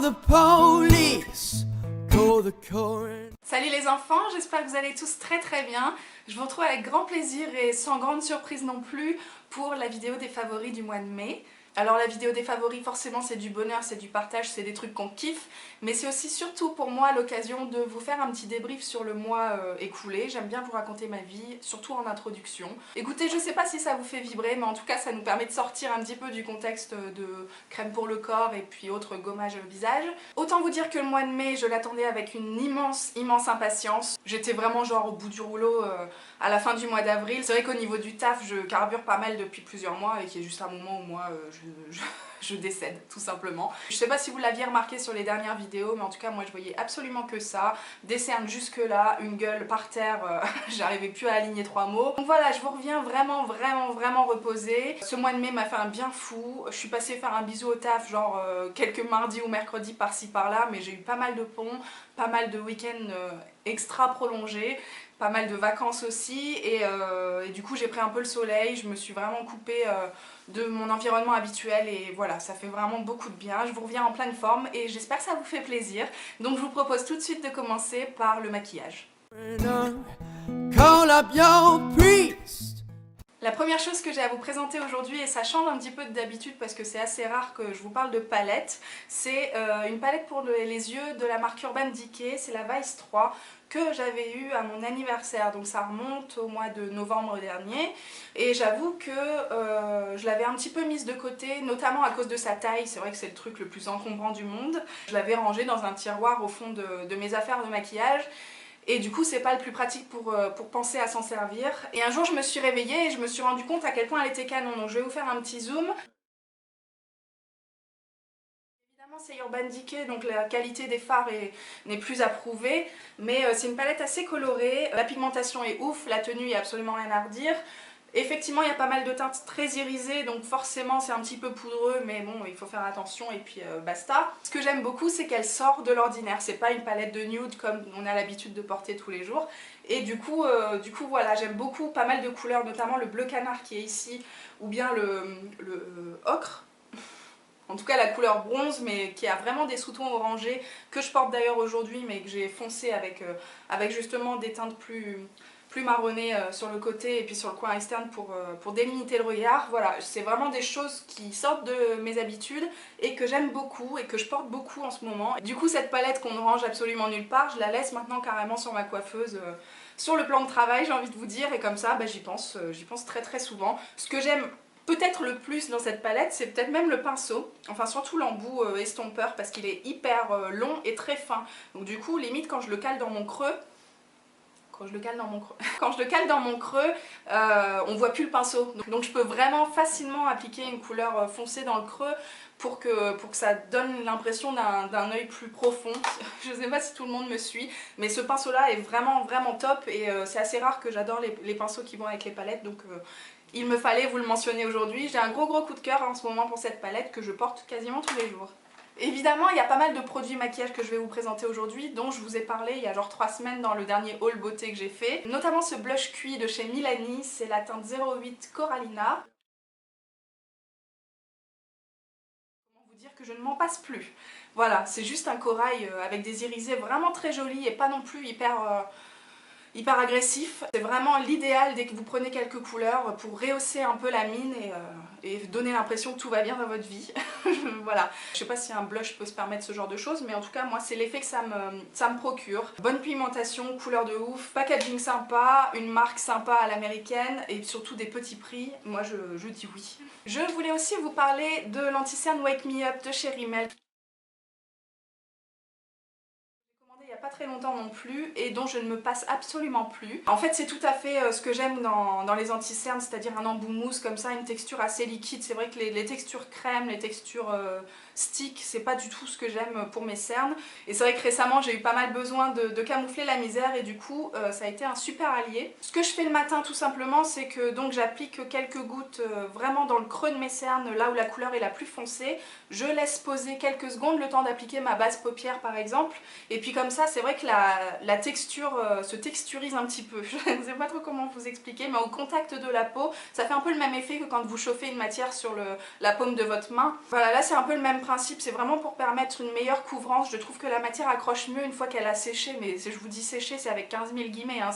the police, call the coroner. Salut les enfants, j'espère que vous allez tous très bien. Je vous retrouve avec grand plaisir et sans grande surprise non plus pour la vidéo des favoris du mois de mai. Alors la vidéo des favoris, forcément c'est du bonheur, c'est du partage, c'est des trucs qu'on kiffe, mais c'est aussi surtout pour moi l'occasion de vous faire un petit débrief sur le mois écoulé. J'aime bien vous raconter ma vie, surtout en introduction. Écoutez, je sais pas si ça vous fait vibrer, mais en tout cas ça nous permet de sortir un petit peu du contexte de crème pour le corps et puis autres gommages au visage. Autant vous dire que le mois de mai, je l'attendais avec une immense impatience. J'étais vraiment genre au bout du rouleau à la fin du mois d'avril. C'est vrai qu'au niveau du taf, je carbure pas mal depuis plusieurs mois et qu'il y a juste un moment où moi je décède tout simplement. Je sais pas si vous l'aviez remarqué sur les dernières vidéos, mais en tout cas moi je voyais absolument que ça. Des cernes jusque là, une gueule par terre, j'arrivais plus à aligner trois mots. Donc voilà, je vous reviens vraiment reposée. Ce mois de mai m'a fait un bien fou. Je suis passée faire un bisou au taf, genre quelques mardis ou mercredis par-ci par-là, mais j'ai eu pas mal de ponts, pas mal de week-ends extra prolongés, pas mal de vacances aussi, et du coup j'ai pris un peu le soleil, je me suis vraiment coupée de mon environnement habituel et voilà, ça fait vraiment beaucoup de bien. Je vous reviens en pleine forme et j'espère que ça vous fait plaisir. Donc je vous propose tout de suite de commencer par le maquillage. Call up your priest. La première chose que j'ai à vous présenter aujourd'hui, et ça change un petit peu d'habitude parce que c'est assez rare que je vous parle de palette, c'est une palette pour les yeux de la marque Urban Decay, c'est la Vice 3 que j'avais eu à mon anniversaire, donc ça remonte au mois de novembre dernier, et j'avoue que je l'avais un petit peu mise de côté, notamment à cause de sa taille. C'est vrai que c'est le truc le plus encombrant du monde. Je l'avais rangée dans un tiroir au fond de mes affaires de maquillage, et du coup c'est pas le plus pratique pour penser à s'en servir. Et un jour je me suis réveillée et je me suis rendu compte à quel point elle était canon, donc je vais vous faire un petit zoom. C'est Urban Decay, donc la qualité des fards n'est plus approuvée, mais c'est une palette assez colorée, la pigmentation est ouf, la tenue, il n'y a absolument rien à redire. Effectivement, il y a pas mal de teintes très irisées, donc forcément c'est un petit peu poudreux, mais bon, il faut faire attention et puis basta. Ce que j'aime beaucoup, c'est qu'elle sort de l'ordinaire, c'est pas une palette de nude comme on a l'habitude de porter tous les jours. Et du coup voilà, j'aime beaucoup pas mal de couleurs, notamment le bleu canard qui est ici, ou bien le ocre. En tout cas la couleur bronze, mais qui a vraiment des sous-tons orangés, que je porte d'ailleurs aujourd'hui, mais que j'ai foncé avec justement des teintes plus marronnées sur le côté et puis sur le coin externe pour délimiter le regard. Voilà, c'est vraiment des choses qui sortent de mes habitudes et que j'aime beaucoup et que je porte beaucoup en ce moment. Du coup cette palette qu'on ne range absolument nulle part, je la laisse maintenant carrément sur ma coiffeuse, sur le plan de travail, j'ai envie de vous dire, et comme ça bah, j'y pense très souvent. Ce que j'aime peut-être le plus dans cette palette, c'est peut-être même le pinceau, enfin surtout l'embout estompeur, parce qu'il est hyper long et très fin. Donc du coup, limite quand je le cale dans mon creux, quand je le cale dans mon creux, on voit plus le pinceau. Donc je peux vraiment facilement appliquer une couleur foncée dans le creux pour que ça donne l'impression d'un œil plus profond. Je sais pas si tout le monde me suit, mais ce pinceau là est vraiment top, et c'est assez rare que j'adore les pinceaux qui vont avec les palettes, donc il me fallait vous le mentionner aujourd'hui. J'ai un gros coup de cœur en ce moment pour cette palette que je porte quasiment tous les jours. Évidemment, il y a pas mal de produits maquillage que je vais vous présenter aujourd'hui, dont je vous ai parlé il y a genre 3 semaines dans le dernier haul beauté que j'ai fait. Notamment ce blush cuit de chez Milani, c'est la teinte 08 Corallina. Comment vous dire que je ne m'en passe plus. Voilà, c'est juste un corail avec des irisés vraiment très jolis et pas non plus hyper agressif. C'est vraiment l'idéal dès que vous prenez quelques couleurs pour rehausser un peu la mine et donner l'impression que tout va bien dans votre vie. Voilà. Je sais pas si un blush peut se permettre ce genre de choses, mais en tout cas moi c'est l'effet que ça me procure. Bonne pigmentation, couleur de ouf, packaging sympa, une marque sympa à l'américaine et surtout des petits prix. Moi je dis oui. Je voulais aussi vous parler de l'anti-cerne Wake Me Up de chez Rimmel. Il n'y a pas très longtemps non plus, et dont je ne me passe absolument plus. En fait c'est tout à fait ce que j'aime dans les anti-cernes, c'est-à-dire un embout mousse comme ça, une texture assez liquide. C'est vrai que les textures crème, les textures stick, c'est pas du tout ce que j'aime pour mes cernes. Et c'est vrai que récemment j'ai eu pas mal besoin de camoufler la misère, et du coup ça a été un super allié. Ce que je fais le matin tout simplement, c'est que donc j'applique quelques gouttes vraiment dans le creux de mes cernes, là où la couleur est la plus foncée. Je laisse poser quelques secondes, le temps d'appliquer ma base paupière par exemple, et puis comme ça c'est c'est vrai que la texture se texturise un petit peu. Je ne sais pas trop comment vous expliquer, mais au contact de la peau, ça fait un peu le même effet que quand vous chauffez une matière sur la paume de votre main. Voilà, là c'est un peu le même principe, c'est vraiment pour permettre une meilleure couvrance. Je trouve que la matière accroche mieux une fois qu'elle a séché, mais je vous dis séché, c'est avec 15 000 guillemets, hein.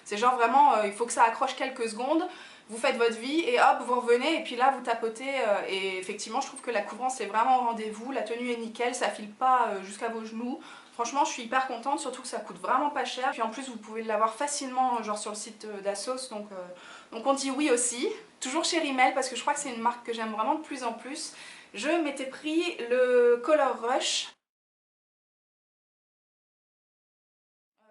C'est genre vraiment, il faut que ça accroche quelques secondes. Vous faites votre vie et hop, vous revenez et puis là vous tapotez et effectivement je trouve que la couvrance est vraiment au rendez-vous, la tenue est nickel, ça file pas jusqu'à vos genoux. Franchement je suis hyper contente, surtout que ça coûte vraiment pas cher. Puis en plus vous pouvez l'avoir facilement genre sur le site d'Assos, donc on dit oui aussi. Toujours chez Rimmel parce que je crois que c'est une marque que j'aime vraiment de plus en plus. Je m'étais pris le Color Rush.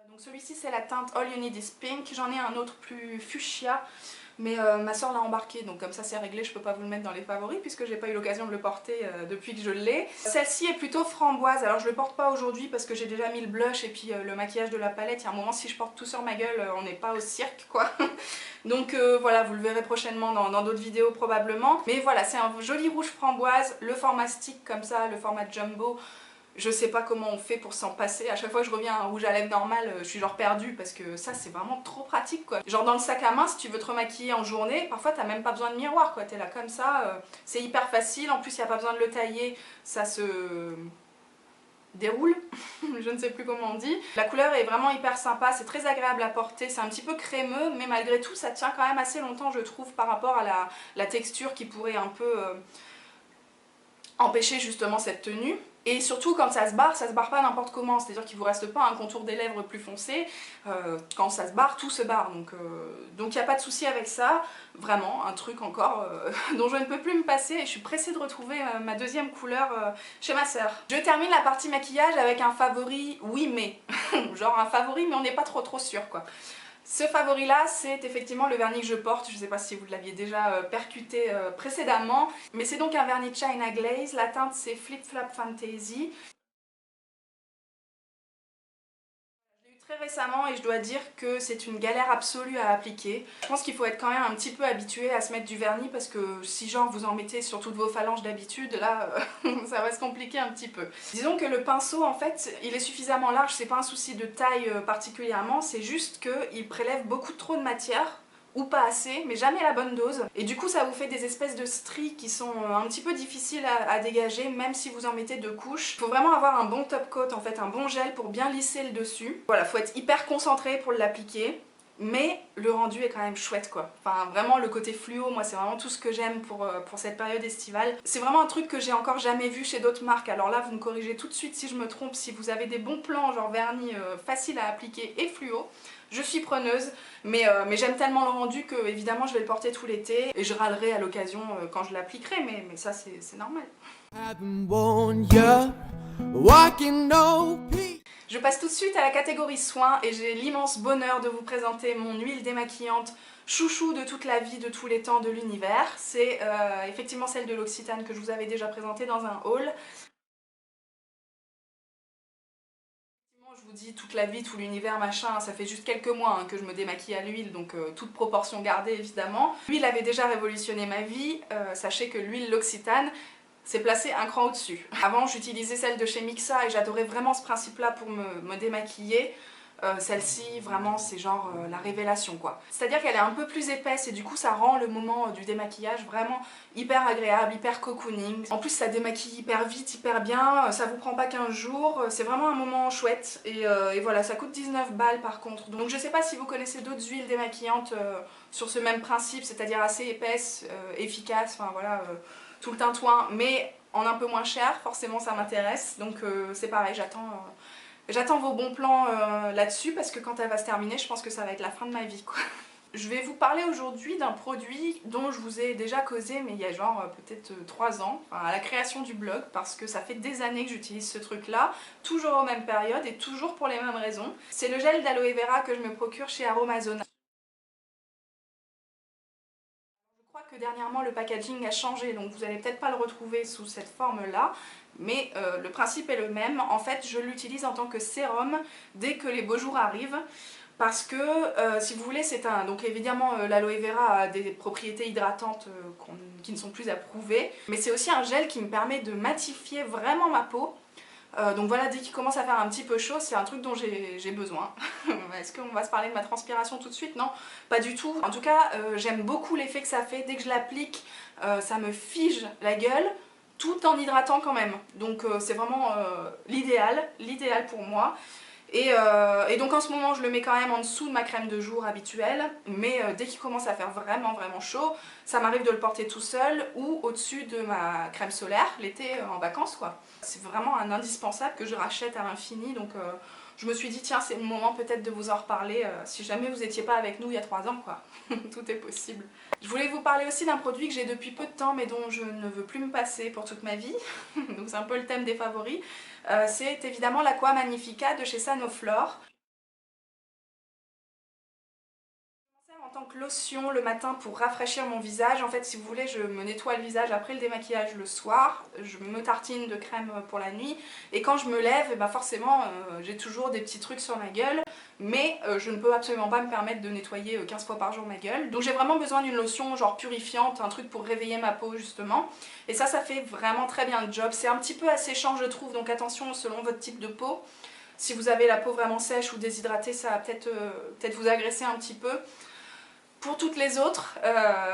Donc celui-ci c'est la teinte All You Need Is Pink, j'en ai un autre plus fuchsia. Mais ma soeur l'a embarqué, donc comme ça c'est réglé, je peux pas vous le mettre dans les favoris puisque j'ai pas eu l'occasion de le porter depuis que je l'ai. Celle-ci est plutôt framboise, alors je le porte pas aujourd'hui parce que j'ai déjà mis le blush et puis le maquillage de la palette. Il y a un moment, si je porte tout sur ma gueule, on n'est pas au cirque quoi. Donc voilà, vous le verrez prochainement dans d'autres vidéos probablement. Mais voilà, c'est un joli rouge framboise, le format stick comme ça, le format jumbo. Je sais pas comment on fait pour s'en passer. À chaque fois que je reviens à un rouge à lèvres normal, je suis genre perdue parce que ça c'est vraiment trop pratique quoi. Genre dans le sac à main, si tu veux te remaquiller en journée, parfois t'as même pas besoin de miroir quoi. T'es là comme ça, c'est hyper facile. En plus il n'y a pas besoin de le tailler, ça se déroule. Je ne sais plus comment on dit. La couleur est vraiment hyper sympa, c'est très agréable à porter. C'est un petit peu crémeux, mais malgré tout ça tient quand même assez longtemps je trouve par rapport à la texture qui pourrait un peu empêcher justement cette tenue. Et surtout quand ça se barre pas n'importe comment, c'est-à-dire qu'il vous reste pas un contour des lèvres plus foncé, quand ça se barre, tout se barre, donc il n'y a pas de souci avec ça, vraiment, un truc encore dont je ne peux plus me passer et je suis pressée de retrouver ma deuxième couleur chez ma sœur. Je termine la partie maquillage avec un favori, oui mais, genre un favori mais on n'est pas trop sûr quoi. Ce favori là c'est effectivement le vernis que je porte, je ne sais pas si vous l'aviez déjà percuté précédemment, mais c'est donc un vernis China Glaze, la teinte c'est Flip Flap Fantasy. Je l'ai eu très récemment et je dois dire que c'est une galère absolue à appliquer. Je pense qu'il faut être quand même un petit peu habitué à se mettre du vernis parce que si genre vous en mettez sur toutes vos phalanges d'habitude, là ça va se compliquer un petit peu. Disons que le pinceau en fait il est suffisamment large, c'est pas un souci de taille particulièrement, c'est juste qu'il prélève beaucoup trop de matière ou pas assez, mais jamais la bonne dose. Et du coup ça vous fait des espèces de stries qui sont un petit peu difficiles à dégager, même si vous en mettez 2 couches. Il faut vraiment avoir un bon top coat, en fait un bon gel pour bien lisser le dessus. Voilà, faut être hyper concentré pour l'appliquer. Mais le rendu est quand même chouette quoi. Enfin vraiment le côté fluo, moi c'est vraiment tout ce que j'aime pour cette période estivale. C'est vraiment un truc que j'ai encore jamais vu chez d'autres marques. Alors là vous me corrigez tout de suite si je me trompe, si vous avez des bons plans genre vernis facile à appliquer et fluo. Je suis preneuse, mais j'aime tellement le rendu que évidemment je vais le porter tout l'été et je râlerai à l'occasion quand je l'appliquerai, mais ça c'est normal. Je passe tout de suite à la catégorie soins et j'ai l'immense bonheur de vous présenter mon huile démaquillante chouchou de toute la vie, de tous les temps, de l'univers. C'est effectivement celle de l'Occitane que je vous avais déjà présentée dans un haul. Je vous dis toute la vie, tout l'univers, machin, ça fait juste quelques mois que je me démaquille à l'huile, donc toute proportion gardée évidemment. L'huile avait déjà révolutionné ma vie, sachez que l'huile L'Occitane s'est placée un cran au-dessus. Avant j'utilisais celle de chez Mixa et j'adorais vraiment ce principe-là pour me démaquiller. Celle-ci vraiment c'est genre la révélation quoi. C'est-à-dire qu'elle est un peu plus épaisse et du coup ça rend le moment du démaquillage vraiment hyper agréable, hyper cocooning. En plus ça démaquille hyper vite, hyper bien, ça vous prend pas 15 jours, c'est vraiment un moment chouette et voilà, ça coûte 19 balles par contre. Donc je sais pas si vous connaissez d'autres huiles démaquillantes sur ce même principe, c'est-à-dire assez épaisse, efficace, enfin voilà, tout le tintouin, mais en un peu moins cher, forcément ça m'intéresse, donc c'est pareil, j'attends vos bons plans là-dessus parce que quand elle va se terminer, je pense que ça va être la fin de ma vie quoi. Je vais vous parler aujourd'hui d'un produit dont je vous ai déjà causé mais il y a genre peut-être 3 ans, enfin, à la création du blog, parce que ça fait des années que j'utilise ce truc là, toujours aux mêmes périodes et toujours pour les mêmes raisons. C'est le gel d'aloe vera que je me procure chez Aromazone. Je crois que dernièrement le packaging a changé, donc vous allez peut-être pas le retrouver sous cette forme là, mais le principe est le même. En fait je l'utilise en tant que sérum dès que les beaux jours arrivent, parce que si vous voulez c'est un... Donc évidemment l'aloe vera a des propriétés hydratantes qui ne sont plus à prouver, mais c'est aussi un gel qui me permet de matifier vraiment ma peau. Donc voilà, dès qu'il commence à faire un petit peu chaud, c'est un truc dont j'ai besoin. Est-ce qu'on va se parler de ma transpiration tout de suite? Non, pas du tout. En tout cas, j'aime beaucoup l'effet que ça fait. Dès que je l'applique, ça me fige la gueule, tout en hydratant quand même. Donc c'est vraiment l'idéal pour moi. Et donc en ce moment je le mets quand même en dessous de ma crème de jour habituelle, mais dès qu'il commence à faire vraiment chaud, ça m'arrive de le porter tout seul ou au-dessus de ma crème solaire l'été en vacances quoi. C'est vraiment un indispensable que je rachète à l'infini, donc je me suis dit tiens c'est le moment peut-être de vous en reparler si jamais vous n'étiez pas avec nous il y a 3 ans quoi. Tout est possible. Je voulais vous parler aussi d'un produit que j'ai depuis peu de temps mais dont je ne veux plus me passer pour toute ma vie, donc c'est un peu le thème des favoris. C'est évidemment l'Aqua Magnifica de chez Sanoflore. En tant que lotion le matin pour rafraîchir mon visage, en fait si vous voulez je me nettoie le visage après le démaquillage le soir, je me tartine de crème pour la nuit et quand je me lève, bah forcément j'ai toujours des petits trucs sur ma gueule, mais je ne peux absolument pas me permettre de nettoyer 15 fois par jour ma gueule, donc j'ai vraiment besoin d'une lotion genre purifiante, un truc pour réveiller ma peau justement, et ça fait vraiment très bien le job. C'est un petit peu asséchant je trouve, donc attention selon votre type de peau. Si vous avez la peau vraiment sèche ou déshydratée, ça va peut-être vous agresser un petit peu. Pour toutes les autres,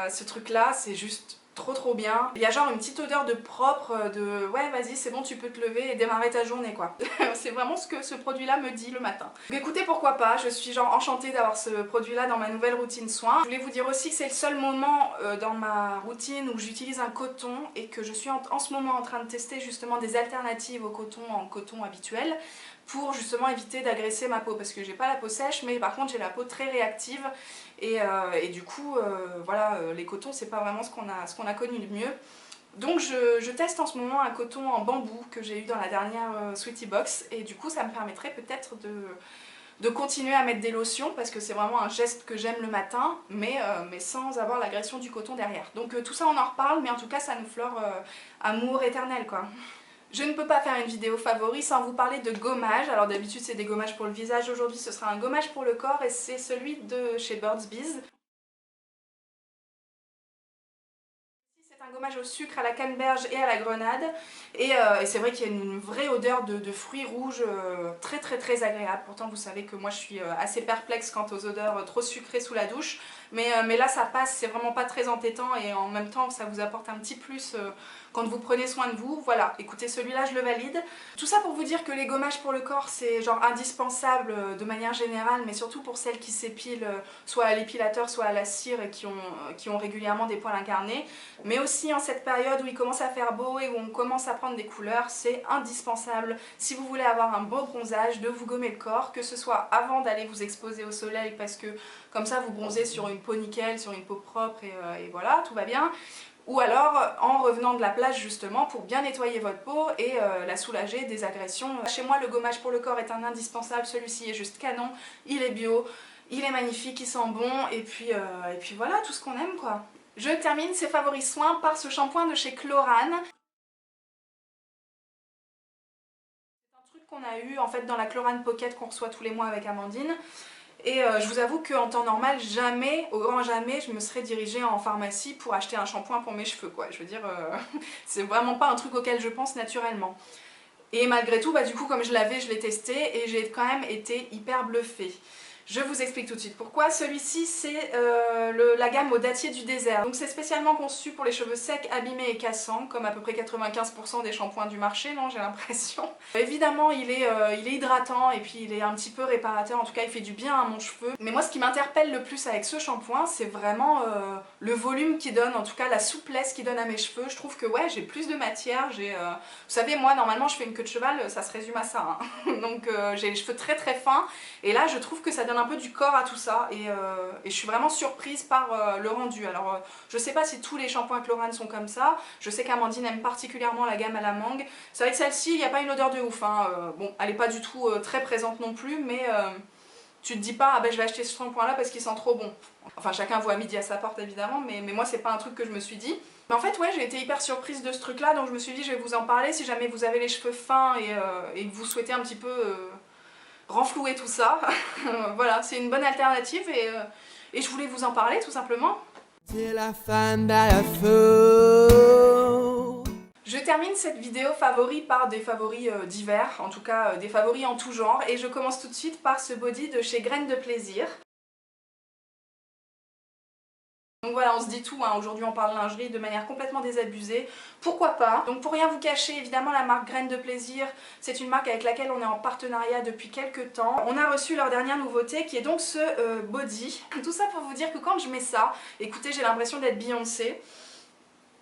ce truc là c'est juste trop bien. Il y a genre une petite odeur de propre, de ouais vas-y c'est bon tu peux te lever et démarrer ta journée quoi. C'est vraiment ce que ce produit là me dit le matin. Donc écoutez pourquoi pas, je suis genre enchantée d'avoir ce produit là dans ma nouvelle routine soin. Je voulais vous dire aussi que c'est le seul moment dans ma routine où j'utilise un coton et que je suis en ce moment en train de tester justement des alternatives au coton en coton habituel pour justement éviter d'agresser ma peau parce que j'ai pas la peau sèche mais par contre j'ai la peau très réactive et du coup voilà les cotons c'est pas vraiment ce qu'on a connu de mieux. Donc je teste en ce moment un coton en bambou que j'ai eu dans la dernière Sweetie Box et du coup ça me permettrait peut-être de continuer à mettre des lotions parce que c'est vraiment un geste que j'aime le matin mais sans avoir l'agression du coton derrière. Donc tout ça on en reparle mais en tout cas Sanoflore amour éternel quoi. Je ne peux pas faire une vidéo favori sans vous parler de gommage. Alors d'habitude c'est des gommages pour le visage, aujourd'hui ce sera un gommage pour le corps et c'est celui de chez Burt's Bees. C'est un gommage au sucre, à la canneberge et à la grenade et c'est vrai qu'il y a une vraie odeur de fruits rouges très agréable. Pourtant vous savez que moi je suis assez perplexe quant aux odeurs trop sucrées sous la douche mais là ça passe, c'est vraiment pas très entêtant et en même temps ça vous apporte un petit plus quand vous prenez soin de vous. Voilà, écoutez celui-là je le valide. Tout ça pour vous dire que les gommages pour le corps c'est genre indispensable de manière générale mais surtout pour celles qui s'épilent soit à l'épilateur soit à la cire et qui ont régulièrement des poils incarnés, mais aussi en cette période où il commence à faire beau et où on commence à prendre des couleurs, c'est indispensable si vous voulez avoir un beau bronzage de vous gommer le corps, que ce soit avant d'aller vous exposer au soleil parce que comme ça vous bronzez sur une peau nickel, sur une peau propre et voilà, tout va bien. Ou alors en revenant de la plage justement pour bien nettoyer votre peau et la soulager des agressions. Chez moi le gommage pour le corps est un indispensable, celui-ci est juste canon, il est bio, il est magnifique, il sent bon et puis voilà tout ce qu'on aime quoi. Je termine ces favoris soins par ce shampoing de chez Chlorane. C'est un truc qu'on a eu en fait dans la Chlorane Pocket qu'on reçoit tous les mois avec Amandine. Et je vous avoue qu'en temps normal, jamais, au grand jamais, je me serais dirigée en pharmacie pour acheter un shampoing pour mes cheveux quoi. Je veux dire, c'est vraiment pas un truc auquel je pense naturellement. Et malgré tout, bah, du coup comme je l'avais, je l'ai testé et j'ai quand même été hyper bluffée. Je vous explique tout de suite pourquoi. Celui-ci c'est la gamme au dattier du désert. Donc c'est spécialement conçu pour les cheveux secs, abîmés et cassants, comme à peu près 95% des shampoings du marché, non j'ai l'impression. Évidemment il est hydratant et puis il est un petit peu réparateur, en tout cas il fait du bien à mon cheveu. Mais moi ce qui m'interpelle le plus avec ce shampoing, c'est vraiment le volume qu'il donne, en tout cas la souplesse qu'il donne à mes cheveux. Je trouve que ouais j'ai plus de matière, vous savez moi normalement je fais une queue de cheval, ça se résume à ça. Hein. Donc j'ai les cheveux très fins et là je trouve que ça donne un peu du corps à tout ça et je suis vraiment surprise par le rendu. Alors je sais pas si tous les shampoings Chlorane sont comme ça, je sais qu'Amandine aime particulièrement la gamme à la mangue. C'est vrai que celle-ci il n'y a pas une odeur de ouf, hein. Bon elle est pas du tout très présente non plus mais tu te dis pas ah ben je vais acheter ce shampoing là parce qu'il sent trop bon. Enfin chacun voit à midi à sa porte évidemment mais moi c'est pas un truc que je me suis dit. Mais en fait ouais j'ai été hyper surprise de ce truc là donc je me suis dit je vais vous en parler si jamais vous avez les cheveux fins et que vous souhaitez un petit peu renflouer tout ça. Voilà, c'est une bonne alternative et je voulais vous en parler tout simplement. Till I find that I fool. Je termine cette vidéo favoris par des favoris divers, en tout cas des favoris en tout genre, et je commence tout de suite par ce body de chez Graines de Plaisir. Donc voilà, on se dit tout, hein. Aujourd'hui on parle lingerie de manière complètement désabusée, pourquoi pas. Donc pour rien vous cacher, évidemment la marque Graines de Plaisir, c'est une marque avec laquelle on est en partenariat depuis quelques temps. On a reçu leur dernière nouveauté qui est donc ce body. Tout ça pour vous dire que quand je mets ça, écoutez, j'ai l'impression d'être Beyoncé.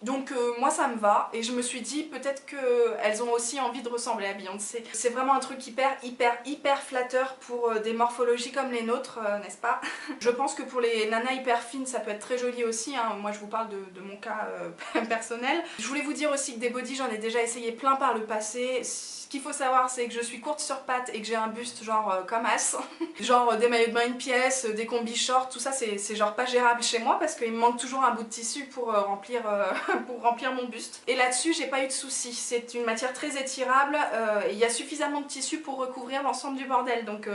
Donc moi ça me va et je me suis dit peut-être qu'elles ont aussi envie de ressembler à Beyoncé. C'est vraiment un truc hyper flatteur pour des morphologies comme les nôtres, n'est-ce pas? Je pense que pour les nanas hyper fines ça peut être très joli aussi, hein. Moi je vous parle de mon cas personnel. Je voulais vous dire aussi que des bodys j'en ai déjà essayé plein par le passé. Ce qu'il faut savoir c'est que je suis courte sur pattes et que j'ai un buste genre comme as. Genre des maillots de bain une pièce, des combis shorts, tout ça c'est genre pas gérable chez moi parce qu'il me manque toujours un bout de tissu pour remplir mon buste. Et là-dessus j'ai pas eu de soucis, c'est une matière très étirable, il y a suffisamment de tissu pour recouvrir l'ensemble du bordel, donc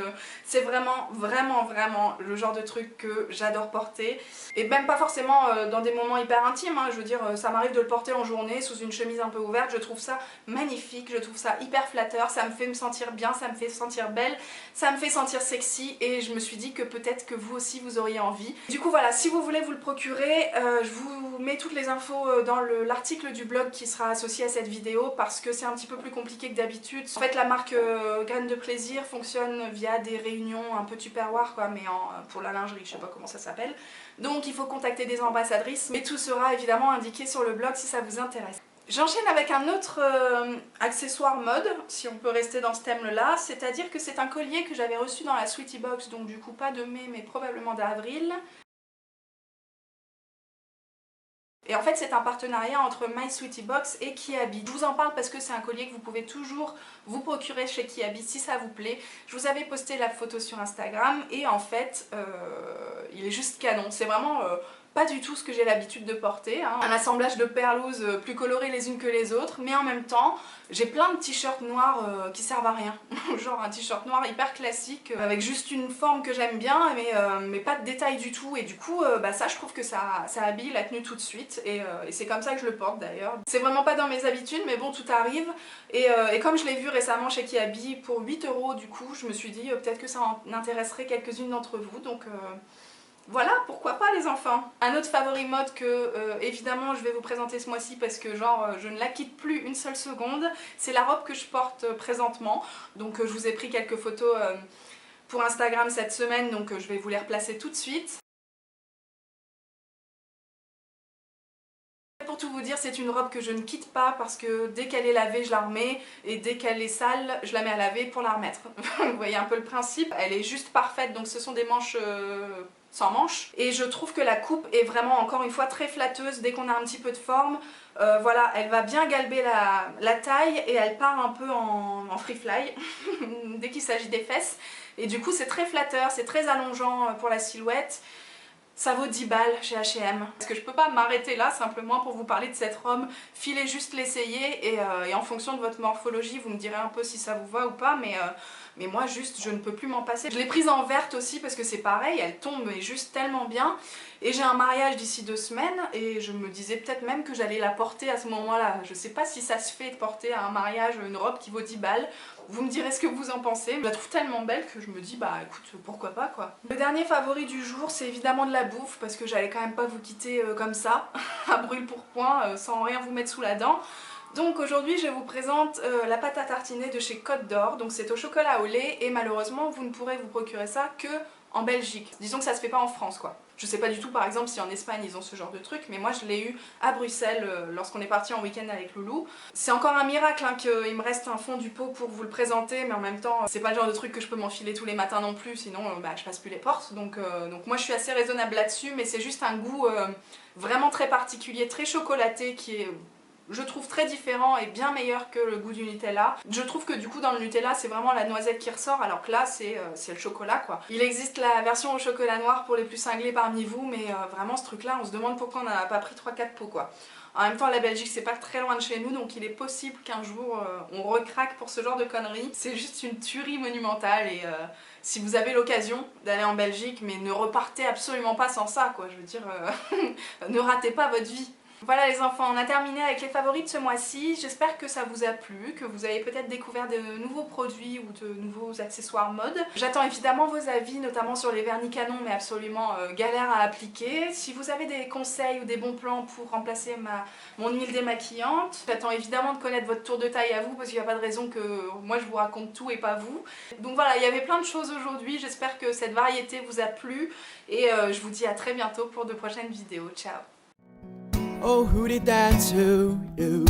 c'est vraiment le genre de truc que j'adore porter. Et même pas forcément dans des moments hyper intimes, hein. Je veux dire ça m'arrive de le porter en journée sous une chemise un peu ouverte, je trouve ça magnifique, je trouve ça hyper flatteur, ça me fait me sentir bien, ça me fait sentir belle, ça me fait sentir sexy et je me suis dit que peut-être que vous aussi vous auriez envie. Du coup voilà, si vous voulez vous le procurer, je vous mets toutes les infos dans l'article du blog qui sera associé à cette vidéo parce que c'est un petit peu plus compliqué que d'habitude. En fait la marque Graines de Plaisir fonctionne via des réunions un peu tupperware quoi, mais pour la lingerie, je sais pas comment ça s'appelle. Donc il faut contacter des ambassadrices, mais tout sera évidemment indiqué sur le blog si ça vous intéresse. J'enchaîne avec un autre accessoire mode, si on peut rester dans ce thème-là, c'est-à-dire que c'est un collier que j'avais reçu dans la Sweetie Box, donc du coup pas de mai mais probablement d'avril. Et en fait c'est un partenariat entre My Sweetie Box et Kiabi. Je vous en parle parce que c'est un collier que vous pouvez toujours vous procurer chez Kiabi si ça vous plaît. Je vous avais posté la photo sur Instagram et en fait il est juste canon. C'est vraiment pas du tout ce que j'ai l'habitude de porter, hein. Un assemblage de perlouses plus colorées les unes que les autres, mais en même temps j'ai plein de t-shirts noirs qui servent à rien. Genre un t-shirt noir hyper classique avec juste une forme que j'aime bien mais pas de détails du tout, et du coup bah ça je trouve que ça habille la tenue tout de suite et c'est comme ça que je le porte d'ailleurs. C'est vraiment pas dans mes habitudes mais bon tout arrive et comme je l'ai vu récemment chez Kiabi pour 8 € du coup je me suis dit peut-être que ça en intéresserait quelques-unes d'entre vous, donc voilà, pourquoi pas les enfants. Un autre favori mode que évidemment je vais vous présenter ce mois-ci parce que genre je ne la quitte plus une seule seconde, c'est la robe que je porte présentement. Donc je vous ai pris quelques photos pour Instagram cette semaine, donc je vais vous les replacer tout de suite. Pour tout vous dire, c'est une robe que je ne quitte pas parce que dès qu'elle est lavée, je la remets et dès qu'elle est sale, je la mets à laver pour la remettre. Vous voyez un peu le principe. Elle est juste parfaite, donc ce sont des manches sans manches. Et je trouve que la coupe est vraiment, encore une fois, très flatteuse dès qu'on a un petit peu de forme. Voilà, elle va bien galber la taille et elle part un peu en free fly dès qu'il s'agit des fesses. Et du coup, c'est très flatteur, c'est très allongeant pour la silhouette. Ça vaut 10 balles chez H&M. Parce que je peux pas m'arrêter là simplement pour vous parler de cette robe. Filez juste l'essayer et en fonction de votre morphologie, vous me direz un peu si ça vous va ou pas, mais moi juste je ne peux plus m'en passer. Je l'ai prise en verte aussi parce que c'est pareil, elle tombe mais juste tellement bien. Et j'ai un mariage d'ici 2 semaines et je me disais peut-être même que j'allais la porter à ce moment-là. Je sais pas si ça se fait de porter à un mariage une robe qui vaut 10 balles. Vous me direz ce que vous en pensez. Je la trouve tellement belle que je me dis bah écoute pourquoi pas quoi. Le dernier favori du jour c'est évidemment de la bouffe parce que j'allais quand même pas vous quitter comme ça, à brûle pour point, sans rien vous mettre sous la dent. Donc aujourd'hui je vous présente la pâte à tartiner de chez Côte d'Or, donc c'est au chocolat au lait et malheureusement vous ne pourrez vous procurer ça que en Belgique. Disons que ça se fait pas en France quoi. Je sais pas du tout par exemple si en Espagne ils ont ce genre de truc, mais moi je l'ai eu à Bruxelles lorsqu'on est parti en week-end avec Loulou. C'est encore un miracle hein, qu'il me reste un fond du pot pour vous le présenter, mais en même temps c'est pas le genre de truc que je peux m'enfiler tous les matins non plus, sinon bah, je passe plus les portes. Donc moi je suis assez raisonnable là-dessus, mais c'est juste un goût vraiment très particulier, très chocolaté qui est... je trouve très différent et bien meilleur que le goût du Nutella. Je trouve que du coup dans le Nutella c'est vraiment la noisette qui ressort alors que là c'est le chocolat quoi. Il existe la version au chocolat noir pour les plus cinglés parmi vous, mais vraiment ce truc là on se demande pourquoi on n'a pas pris 3-4 pots quoi. En même temps la Belgique c'est pas très loin de chez nous, donc il est possible qu'un jour on recraque pour ce genre de conneries. C'est juste une tuerie monumentale et si vous avez l'occasion d'aller en Belgique, mais ne repartez absolument pas sans ça quoi, je veux dire ne ratez pas votre vie. Voilà les enfants, on a terminé avec les favoris de ce mois-ci. J'espère que ça vous a plu, que vous avez peut-être découvert de nouveaux produits ou de nouveaux accessoires mode. J'attends évidemment vos avis, notamment sur les vernis canons, mais absolument galère à appliquer. Si vous avez des conseils ou des bons plans pour remplacer mon huile démaquillante, j'attends évidemment de connaître votre tour de taille à vous, parce qu'il n'y a pas de raison que moi je vous raconte tout et pas vous. Donc voilà, il y avait plein de choses aujourd'hui, j'espère que cette variété vous a plu et je vous dis à très bientôt pour de prochaines vidéos. Ciao! Oh, who did that to you?